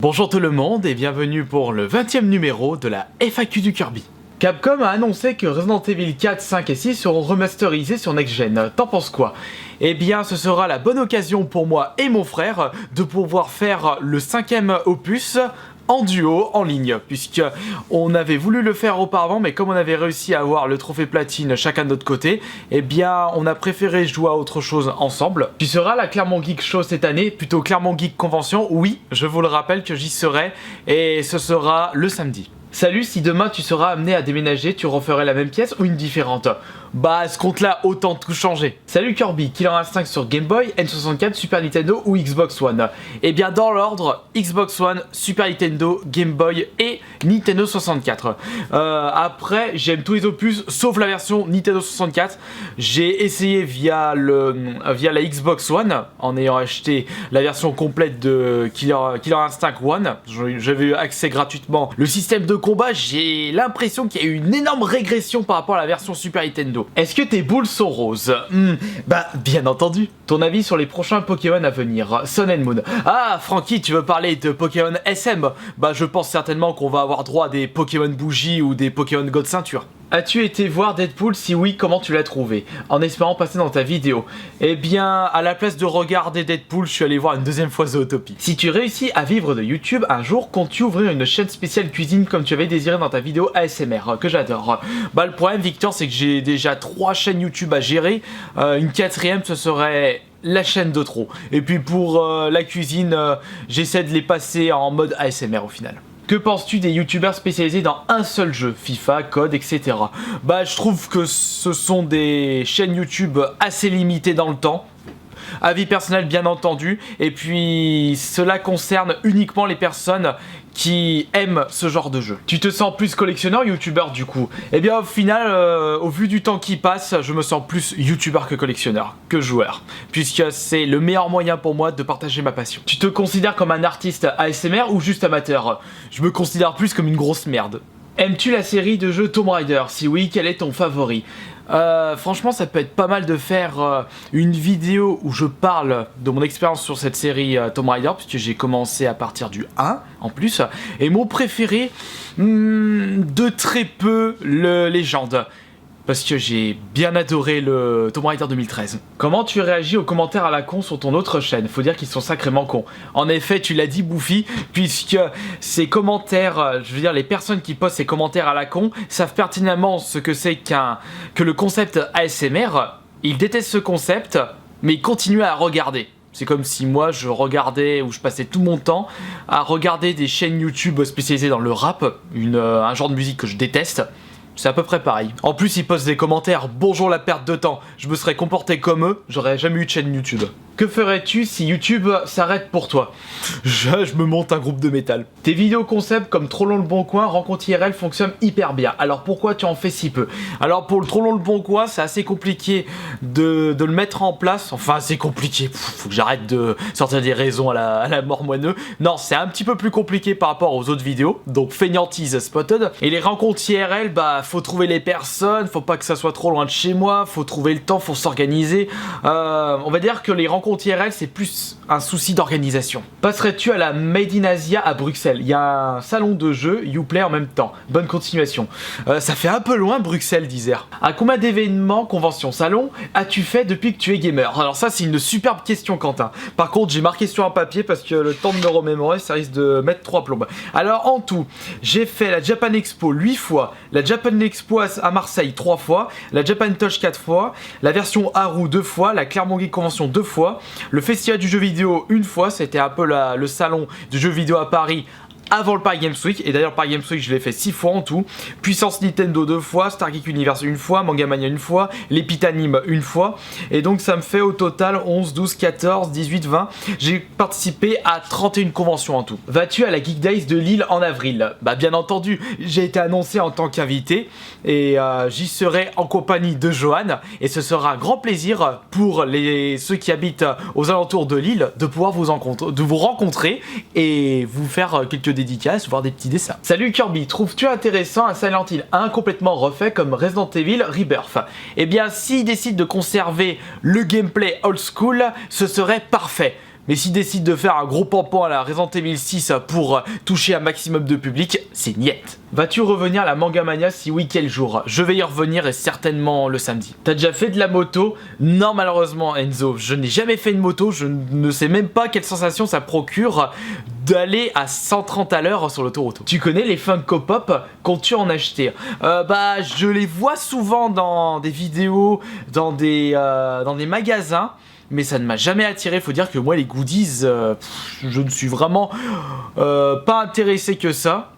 Bonjour tout le monde et bienvenue pour le 20e numéro de la FAQ du Kirby. Capcom a annoncé que Resident Evil 4, 5 et 6 seront remasterisés sur Next Gen. T'en penses quoi? Eh bien ce sera la bonne occasion pour moi et mon frère de pouvoir faire le 5e opus en duo, en ligne, puisque on avait voulu le faire auparavant, mais comme on avait réussi à avoir le trophée platine chacun de notre côté, eh bien on a préféré jouer à autre chose ensemble. Tu seras à la Clermont Geek Show cette année, plutôt Clermont Geek Convention, oui, je vous le rappelle que j'y serai, et ce sera le samedi. Salut, si demain tu seras amené à déménager, tu referais la même pièce ou une différente? Bah à ce compte-là, autant tout changer. Salut Kirby, Killer Instinct sur Game Boy, N64, Super Nintendo ou Xbox One? Eh bien dans l'ordre, Xbox One, Super Nintendo, Game Boy et Nintendo 64. Après, j'aime tous les opus sauf la version Nintendo 64. J'ai essayé via la Xbox One, en ayant acheté la version complète de Killer Instinct One. J'avais eu accès gratuitement. Le système de combat, j'ai l'impression qu'il y a eu une énorme régression par rapport à la version Super Nintendo. Est-ce que tes boules sont roses? Bah, bien entendu. Ton avis sur les prochains Pokémon à venir? Sun and Moon. Ah, Francky, tu veux parler de Pokémon SM? Bah, je pense certainement qu'on va avoir droit à des Pokémon bougie ou des Pokémon God ceinture. As-tu été voir Deadpool? Si oui, comment tu l'as trouvé? En espérant passer dans ta vidéo. Eh bien, à la place de regarder Deadpool, je suis allé voir une deuxième fois Zootopie. Si tu réussis à vivre de YouTube, un jour, comptes-tu ouvrir une chaîne spéciale cuisine comme tu avais désiré dans ta vidéo ASMR, que j'adore? Bah, le problème, Victor, c'est que j'ai déjà 3 chaînes YouTube à gérer. Une 4e, ce serait la chaîne de trop. Et puis pour la cuisine, j'essaie de les passer en mode ASMR au final. Que penses-tu des youtubeurs spécialisés dans un seul jeu, FIFA, COD, etc. Bah je trouve que ce sont des chaînes YouTube assez limitées dans le temps. Avis personnel bien entendu, et puis cela concerne uniquement les personnes qui aiment ce genre de jeu. Tu te sens plus collectionneur youtubeur du coup? Eh bien au final, au vu du temps qui passe, je me sens plus youtubeur que collectionneur, que joueur, puisque c'est le meilleur moyen pour moi de partager ma passion. Tu te considères comme un artiste ASMR ou juste amateur? Je me considère plus comme une grosse merde. Aimes-tu la série de jeux Tomb Raider? Si oui, quel est ton favori? Franchement, ça peut être pas mal de faire une vidéo où je parle de mon expérience sur cette série Tomb Raider, puisque j'ai commencé à partir du 1 en plus. Et mon préféré, de très peu, le Légende. Parce que j'ai bien adoré le Tomb Raider 2013. Comment tu réagis aux commentaires à la con sur ton autre chaîne? Faut dire qu'ils sont sacrément cons. En effet, tu l'as dit Bouffi, puisque ces commentaires, je veux dire les personnes qui postent ces commentaires à la con, savent pertinemment ce que c'est que le concept ASMR. Ils détestent ce concept, mais ils continuent à regarder. C'est comme si moi je regardais, ou je passais tout mon temps à regarder des chaînes YouTube spécialisées dans le rap, un genre de musique que je déteste. C'est à peu près pareil. En plus, ils postent des commentaires. Bonjour la perte de temps. Je me serais comporté comme eux, j'aurais jamais eu de chaîne YouTube. Que ferais-tu si YouTube s'arrête pour toi? Je me monte un groupe de métal. Tes vidéos concept comme Trop long le bon coin, rencontre IRL fonctionnent hyper bien. Alors pourquoi tu en fais si peu? Alors pour le Trop long le bon coin, c'est assez compliqué de le mettre en place. Enfin, c'est compliqué. Faut que j'arrête de sortir des raisons à la mort moineux. Non, c'est un petit peu plus compliqué par rapport aux autres vidéos. Donc fainéantise spotted. Et les rencontres IRL, bah faut trouver les personnes, faut pas que ça soit trop loin de chez moi, faut trouver le temps, faut s'organiser. On va dire que les rencontres IRL, c'est plus un souci d'organisation. Passerais-tu à la Made in Asia à Bruxelles? Il y a un salon de jeux Uplay en même temps. Bonne continuation. Ça fait un peu loin Bruxelles, d'Isère. À combien d'événements, conventions, salons as-tu fait depuis que tu es gamer? Alors ça, c'est une superbe question, Quentin. Par contre, j'ai marqué sur un papier parce que le temps de me remémorer, ça risque de mettre 3 plombes. Alors en tout, j'ai fait la Japan Expo 8 fois, la Japan Expo à Marseille 3 fois, la Japan Touch 4 fois, la version Haru 2 fois, la Clermont Geek Convention 2 fois, le festival du jeu vidéo une fois, c'était un peu le salon du jeu vidéo à Paris avant le Paris Games Week, et d'ailleurs Paris Games Week je l'ai fait 6 fois en tout, Puissance Nintendo 2 fois, Star Geek Universe 1 fois, Manga Mania 1 fois, l'Epitanime 1 fois, et donc ça me fait au total 11, 12, 14, 18, 20, j'ai participé à 31 conventions en tout. Vas-tu à la Geek Days de Lille en avril? Bah bien entendu, j'ai été annoncé en tant qu'invité, et j'y serai en compagnie de Johan, et ce sera un grand plaisir pour ceux qui habitent aux alentours de Lille de pouvoir vous rencontrer et vous faire quelques dédicaces, voire des petits dessins. Salut Kirby, trouves-tu intéressant un Silent Hill 1 complètement refait comme Resident Evil Rebirth? Eh bien, s'ils décident de conserver le gameplay old school, ce serait parfait. Mais s'ils décident de faire un gros pampan à la Resident Evil 6 pour toucher un maximum de public, c'est niet. Vas-tu revenir à la Mangamania? Si oui, quel jour? Je vais y revenir et certainement le samedi. T'as déjà fait de la moto? Non, malheureusement Enzo, je n'ai jamais fait une moto, je ne sais même pas quelle sensation ça procure d'aller à 130 à l'heure sur l'autoroute. Tu connais les Funko Pop? Comptes-tu en acheter? Bah, je les vois souvent dans des vidéos, dans des magasins. Mais ça ne m'a jamais attiré, faut dire que moi les goodies, je ne suis vraiment pas intéressé que ça.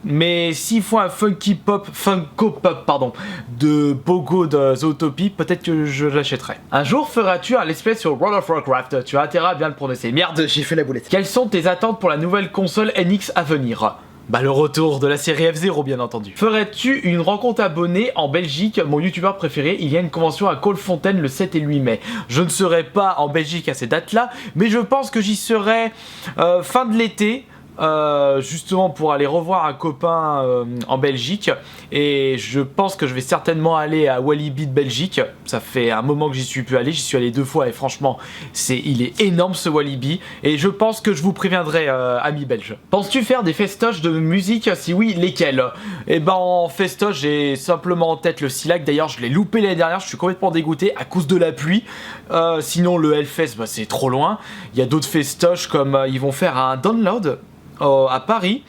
Mais s'il faut un Funko Pop, pardon, de Pogo de Zootopie, peut-être que je l'achèterai. Un jour feras-tu un let's play sur World of Warcraft? Tu as intérêt à bien le prononcer. Merde, j'ai fait la boulette. Quelles sont tes attentes pour la nouvelle console NX à venir? Bah le retour de la série F0 bien entendu. Ferais-tu une rencontre abonnée en Belgique? Mon youtubeur préféré, il y a une convention à Colfontaine le 7 et le 8 mai. Je ne serai pas en Belgique à ces dates là, mais je pense que j'y serai fin de l'été. Justement pour aller revoir un copain en Belgique, et je pense que je vais certainement aller à Walibi de Belgique. Ça fait un moment que j'y suis plus allé, j'y suis allé 2 fois et franchement il est énorme ce Walibi, et je pense que je vous préviendrai amis belges. Penses-tu faire des festoches de musique? Si oui, lesquels? Et ben en festoche j'ai simplement en tête le Silac, d'ailleurs je l'ai loupé l'année dernière, je suis complètement dégoûté à cause de la pluie. Sinon le Hellfest, bah, c'est trop loin. Il y a d'autres festoches comme ils vont faire un download à Paris.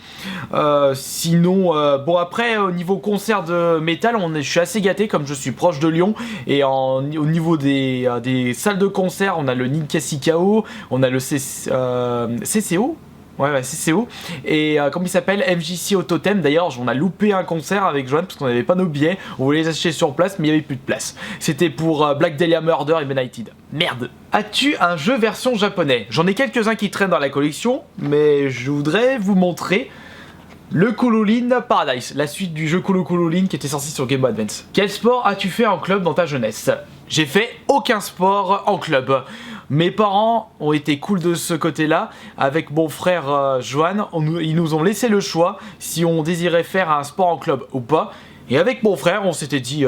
Sinon, bon après au niveau concert de métal, je suis assez gâté comme je suis proche de Lyon, et au niveau des salles de concert, on a le Ninkasi KO, on a le CCO. Ouais, CCO. Et comment il s'appelle? MJC au Totem. D'ailleurs, on a loupé un concert avec Joanne parce qu'on n'avait pas nos billets. On voulait les acheter sur place, mais il n'y avait plus de place. C'était pour Black Dahlia Murder et Benighted. Merde. As-tu un jeu version japonais? J'en ai quelques-uns qui traînent dans la collection, mais je voudrais vous montrer le Cololin Paradise, la suite du jeu Cololin qui était sorti sur Game Boy Advance. Quel sport as-tu fait en club dans ta jeunesse? J'ai fait aucun sport en club. Mes parents ont été cool de ce côté-là. Avec mon frère Joanne, ils nous ont laissé le choix si on désirait faire un sport en club ou pas. Et avec mon frère, on s'était dit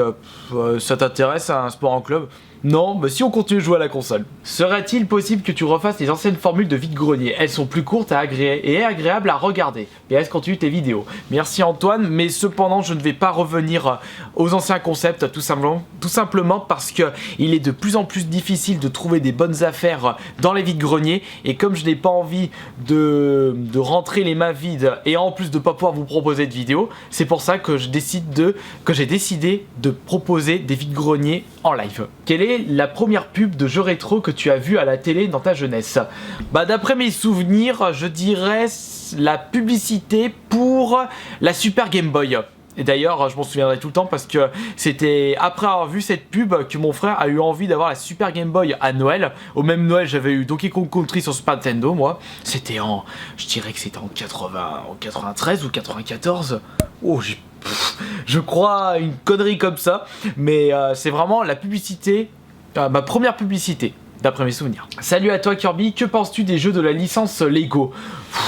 ça t'intéresse un sport en club? Non, mais si on continue de jouer à la console. Serait-il possible que tu refasses les anciennes formules de vide-grenier? Elles sont plus courtes et agréables à regarder. PS continue tes vidéos. Merci Antoine, mais cependant je ne vais pas revenir aux anciens concepts tout simplement parce que il est de plus en plus difficile de trouver des bonnes affaires dans les vide-greniers, et comme je n'ai pas envie de rentrer les mains vides et en plus de pas pouvoir vous proposer de vidéos, c'est pour ça que j'ai décidé de proposer des vide-greniers en live. Quelle est la première pub de jeux rétro que tu as vue à la télé dans ta jeunesse? Bah d'après mes souvenirs, je dirais la publicité pour la Super Game Boy. Et d'ailleurs, je m'en souviendrai tout le temps parce que c'était après avoir vu cette pub que mon frère a eu envie d'avoir la Super Game Boy à Noël. Au même Noël, j'avais eu Donkey Kong Country sur Super Nintendo, moi. C'était je dirais que c'était en 93 ou 94. Oh, je crois une connerie comme ça. Mais c'est vraiment la publicité, ma première publicité. D'après mes souvenirs. Salut à toi Kirby, que penses-tu des jeux de la licence Lego?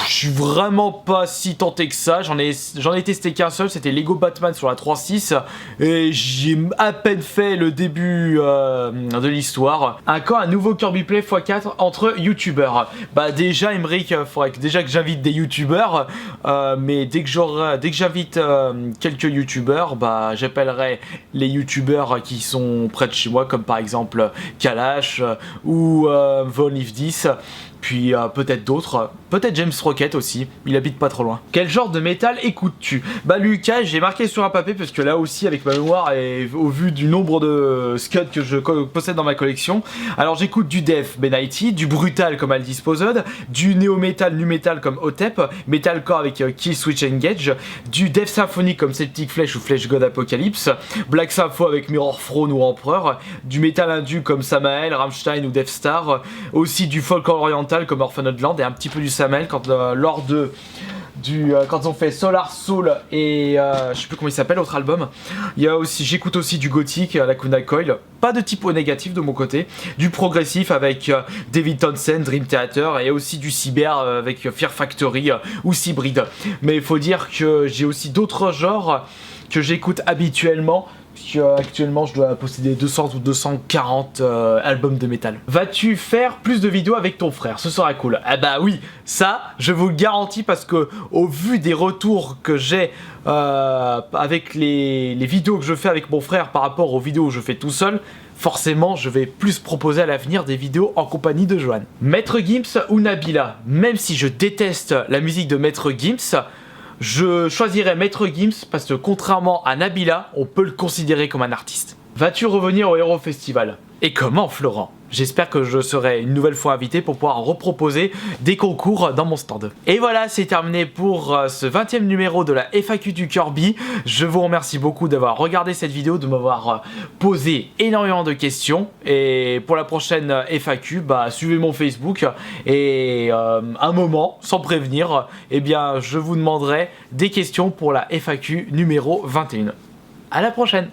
Je suis vraiment pas si tenté que ça, j'en ai testé qu'un seul, c'était Lego Batman sur la 3.6 et j'ai à peine fait le début de l'histoire. Quand un nouveau Kirby Play x4 entre youtubeurs? Bah déjà Emeric, faudrait déjà que j'invite des youtubeurs, mais dès que j'invite quelques youtubeurs, bah j'appellerai les youtubeurs qui sont près de chez moi, comme par exemple Kalash ou Von If 10, puis peut-être d'autres, peut-être James Rocket aussi, il habite pas trop loin. Quel genre de métal écoutes-tu? Bah Lucas, j'ai marqué sur un papier parce que là aussi avec ma mémoire et au vu du nombre de scuds que je possède dans ma collection, alors j'écoute du Death Benighted, du Brutal comme Al Disposed, du Néo-Metal, Nu Metal comme Otep, Metalcore avec Kill Switch Engage, du Death Symphony comme Celtic Flesh ou Flesh God Apocalypse, Black Sympho avec Mirror Throne ou Empereur, du Metal Indu comme Samael, Rammstein ou Death Star, aussi du folk oriental comme Orphaned Land et un petit peu du Samael quand lors de quand on fait Solar Soul et je sais plus comment il s'appelle l'autre album. Il y a aussi, j'écoute aussi du gothique, la Kuna Coil, pas de typo négatif de mon côté, du progressif avec David Townsend, Dream Theater, et aussi du cyber avec Fear Factory ou Cybrid. Mais il faut dire que j'ai aussi d'autres genres que j'écoute habituellement. Actuellement, je dois posséder 200 ou 240 albums de métal. Vas-tu faire plus de vidéos avec ton frère? Ce sera cool. Ah bah oui, ça, je vous le garantis parce que au vu des retours que j'ai avec les vidéos que je fais avec mon frère par rapport aux vidéos que je fais tout seul, forcément, je vais plus proposer à l'avenir des vidéos en compagnie de Johan. Maître Gims ou Nabila? Même si je déteste la musique de Maître Gims, je choisirais Maître Gims parce que contrairement à Nabila, on peut le considérer comme un artiste. Vas-tu revenir au Hero Festival? Et comment, Florent? J'espère que je serai une nouvelle fois invité pour pouvoir reproposer des concours dans mon stand. Et voilà, c'est terminé pour ce 20e numéro de la FAQ du Kirby. Je vous remercie beaucoup d'avoir regardé cette vidéo, de m'avoir posé énormément de questions. Et pour la prochaine FAQ, bah, suivez mon Facebook. Et un moment, sans prévenir, eh bien, je vous demanderai des questions pour la FAQ numéro 21. À la prochaine!